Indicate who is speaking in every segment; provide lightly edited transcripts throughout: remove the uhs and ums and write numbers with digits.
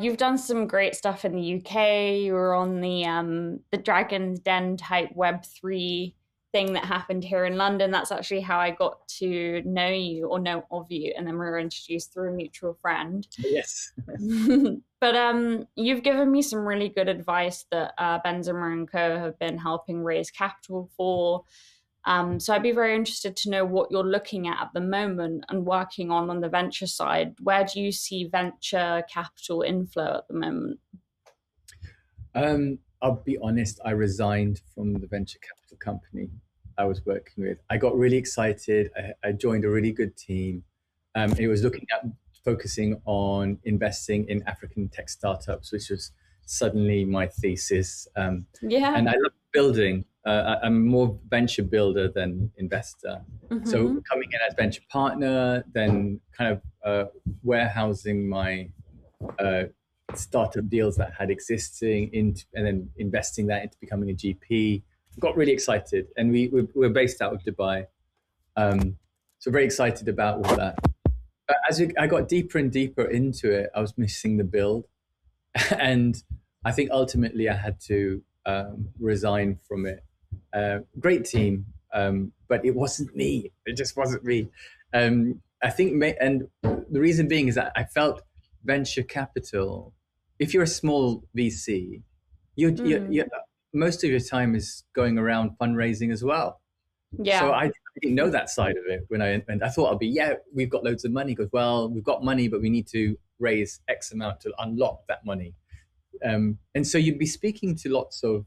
Speaker 1: You've done some great stuff in the UK. You were on the Dragon's Den type Web3 thing that happened here in London. That's actually how I got to know you or know of you, and then we were introduced through a mutual friend.
Speaker 2: Yes.
Speaker 1: But you've given me some really good advice that Benzema and Co have been helping raise capital for. So I'd be very interested to know what you're looking at the moment and working on the venture side. Where do you see venture capital inflow at the moment?
Speaker 2: I'll be honest, I resigned from the venture capital company I was working with. I got really excited. I joined a really good team. It was looking at focusing on investing in African tech startups, which was suddenly my thesis.
Speaker 1: Yeah.
Speaker 2: And I love building. I'm more venture builder than investor. So
Speaker 1: Hmm.
Speaker 2: coming in as venture partner, then kind of warehousing my uh, startup deals that had existing into, and then investing that into becoming a GP. Got really excited, and we're based out of Dubai, so very excited about all that. But I got deeper and deeper into it, I was missing the build, and I think ultimately I had to resign from it. Great team, but it wasn't me. It just wasn't me. I think, and the reason being is that I felt venture capital. If you're a small VC, you most of your time is going around fundraising as well. So
Speaker 1: Yeah.
Speaker 2: I didn't know that side of it when I thought I'd be, yeah, we've got loads of money. Goes, well, we've got money, but we need to raise X amount to unlock that money. And so you'd be speaking to lots of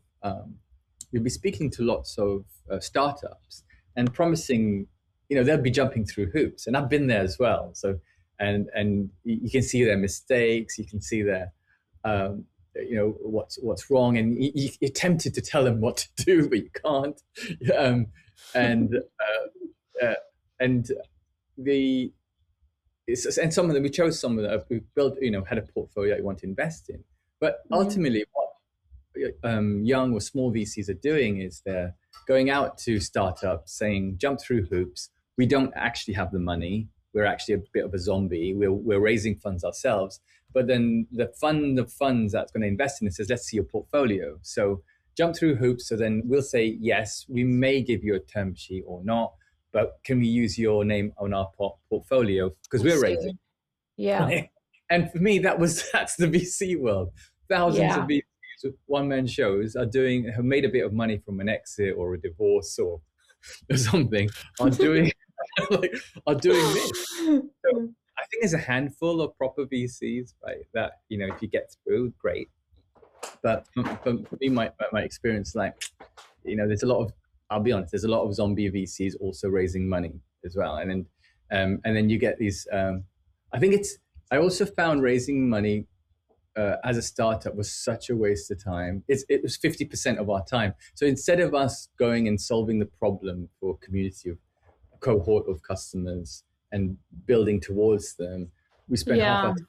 Speaker 2: startups and promising, they'll be jumping through hoops, and I've been there as well. So and you can see their mistakes, you can see their what's wrong, and you're tempted to tell them what to do, but you can't. Um, and uh, and the and some of them, we chose some of them, we built, had a portfolio that we want to invest in. But
Speaker 1: Mm.
Speaker 2: ultimately, what young or small VCs are doing is they're going out to startups saying, jump through hoops. We don't actually have the money. We're actually a bit of a zombie. We're raising funds ourselves. But then the fund of funds that's going to invest in it says, let's see your portfolio. So jump through hoops. So then we'll say, yes, we may give you a term sheet or not, but can we use your name on our portfolio because
Speaker 1: I
Speaker 2: we're raising?
Speaker 1: see. Yeah.
Speaker 2: Right? And for me, that's the VC world. Thousands of
Speaker 1: Yeah.
Speaker 2: VCs with one man shows have made a bit of money from an exit or a divorce or something, are doing like are doing this. So I think there's a handful of proper VCs, right? That if you get through, great. But for me, my experience, like there's a lot of, I'll be honest, there's a lot of zombie VCs also raising money as well, and then you get these. I think it's. I also found raising money as a startup was such a waste of time. It was 50% of our time. So instead of us going and solving the problem for a community of a cohort of customers and building towards them, we spent half our
Speaker 1: Yeah.
Speaker 2: time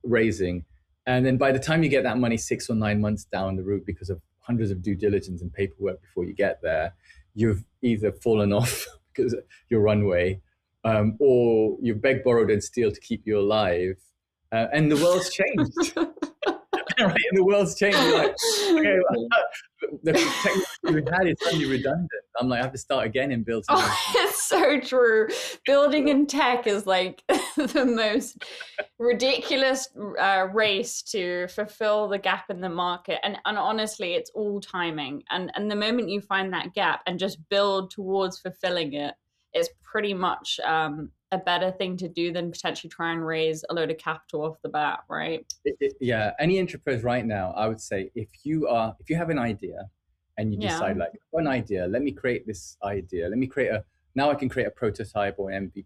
Speaker 2: raising. And then by the time you get that money 6 or 9 months down the route, because of hundreds of due diligence and paperwork before you get there, you've either fallen off because of your runway, or you've begged, borrowed, and steal to keep you alive. And the world's changed. Right? And the world's changed. You're like, okay, the technology we had is suddenly redundant. I'm like, I have to start again and build something.
Speaker 1: Oh, it's so true. Building in tech is like the most ridiculous race to fulfill the gap in the market. And honestly, it's all timing. And the moment you find that gap and just build towards fulfilling it, is pretty much a better thing to do than potentially try and raise a load of capital off the bat, right?
Speaker 2: Yeah, any enterprise right now, I would say, if you have an idea and you
Speaker 1: Yeah.
Speaker 2: decide, like, one idea, let me create this idea, let me create a now I can create a prototype or MVP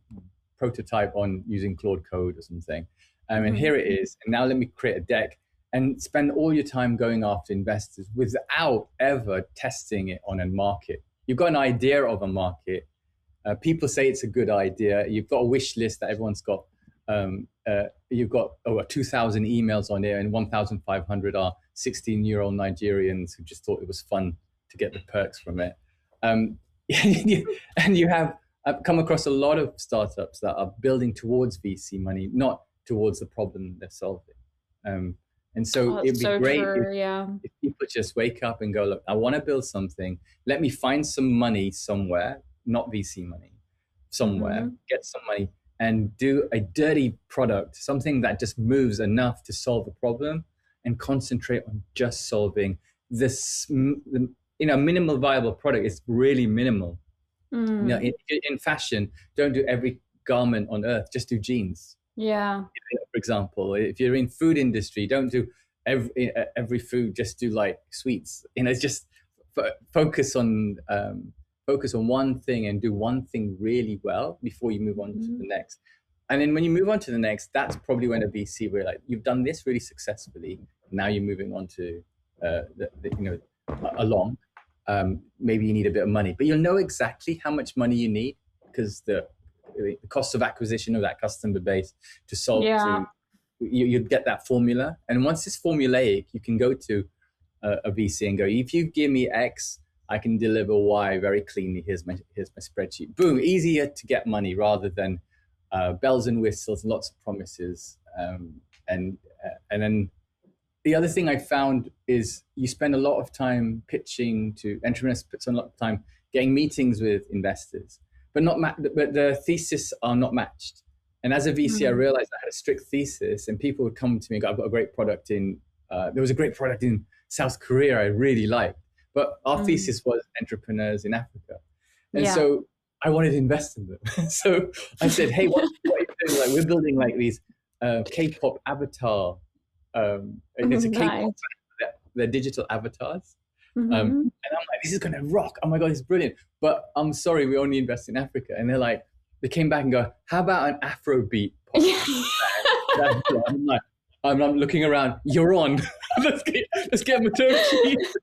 Speaker 2: prototype on using Claude Code or something, and
Speaker 1: Hmm.
Speaker 2: here it is, and now let me create a deck and spend all your time going after investors without ever testing it on a market. You've got an idea of a market. People say it's a good idea. You've got a wish list that everyone's got. You've got over 2,000 emails on there, and 1,500 are 16-year-old Nigerians who just thought it was fun to get the perks from it. Um, and you have I've come across a lot of startups that are building towards VC money, not towards the problem they're solving. And so
Speaker 1: Oh,
Speaker 2: it'd
Speaker 1: it's
Speaker 2: be
Speaker 1: so
Speaker 2: great if,
Speaker 1: true. Yeah.
Speaker 2: if people just wake up and go, look, I want to build something. Let me find some money somewhere, not VC money, somewhere,
Speaker 1: Hmm.
Speaker 2: get some money and do a dirty product, something that just moves enough to solve a problem and concentrate on just solving this, minimal viable product is really minimal.
Speaker 1: Mm.
Speaker 2: In fashion, don't do every garment on earth, just do jeans.
Speaker 1: Yeah.
Speaker 2: For example, if you're in food industry, don't do every food, just do like sweets. It's just focus on one thing and do one thing really well before you move on to
Speaker 1: Mhm.
Speaker 2: the next. And then when you move on to the next, that's probably when a VC where like you've done this really successfully. Now you're moving on to along. Maybe you need a bit of money, but you'll know exactly how much money you need because the cost of acquisition of that customer base to solve
Speaker 1: Yeah.
Speaker 2: to you'd get that formula. And once it's formulaic, you can go to a VC and go, if you give me X, I can deliver Y very cleanly. Here's my spreadsheet. Boom, easier to get money rather than bells and whistles, lots of promises. And then the other thing I found is you spend a lot of time pitching to entrepreneurs, spend a lot of time getting meetings with investors, but but the thesis are not matched. And as a VC, I
Speaker 1: Mm.
Speaker 2: realized I had a strict thesis, and people would come to me and go, "I've got a great product in." There was a great product in South Korea I really liked, but our
Speaker 1: Mm.
Speaker 2: thesis was entrepreneurs in Africa, and
Speaker 1: Yeah.
Speaker 2: so I wanted to invest in them. So I said, "Hey, what are you doing? Like, we're building like these K-pop avatar. It's a K-pop,
Speaker 1: Nice.
Speaker 2: their digital avatars."
Speaker 1: Hmm.
Speaker 2: And I'm like, this is going to rock. Oh my God, it's brilliant. But I'm sorry, we only invest in Africa. And they're like, they came back and go, how about an Afrobeat pop?
Speaker 1: Yeah.
Speaker 2: I'm like, I'm looking around, you're on. let's get Mauthoor cheese.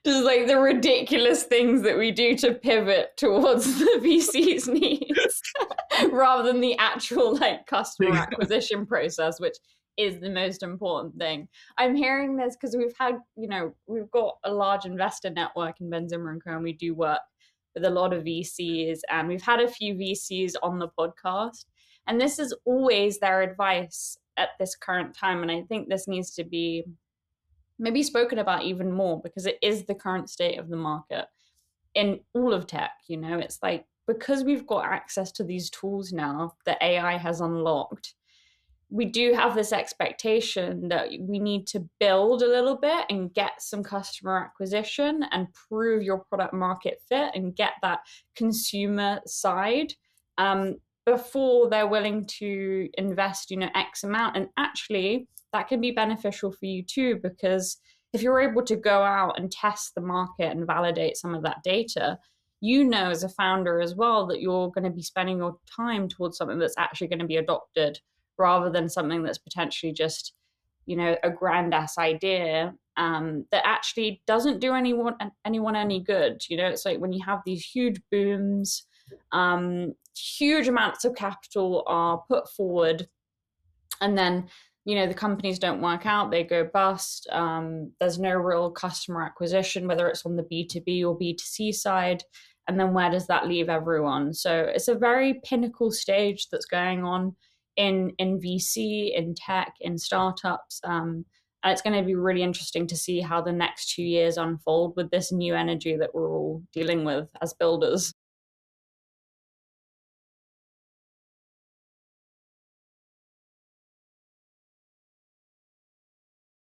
Speaker 1: Just like the ridiculous things that we do to pivot towards the VC's needs rather than the actual like customer acquisition process, which is the most important thing. I'm hearing this because we've got a large investor network in Ben Zimmer and Co. And we do work with a lot of VCs, and we've had a few VCs on the podcast. And this is always their advice at this current time. And I think this needs to be maybe spoken about even more because it is the current state of the market in all of tech. It's like because we've got access to these tools now that AI has unlocked, we do have this expectation that we need to build a little bit and get some customer acquisition and prove your product market fit and get that consumer side before they're willing to invest, X amount. And actually, that can be beneficial for you too, because if you're able to go out and test the market and validate some of that data, as a founder as well, that you're going to be spending your time towards something that's actually going to be adopted rather than something that's potentially just, a grand ass idea that actually doesn't do anyone any good. It's like when you have these huge booms, huge amounts of capital are put forward, and then the companies don't work out, they go bust. There's no real customer acquisition, whether it's on the B2B or B2C side. And then where does that leave everyone? So it's a very pinnacle stage that's going on in VC, in tech, in startups. And it's going to be really interesting to see how the next 2 years unfold with this new energy that we're all dealing with as builders.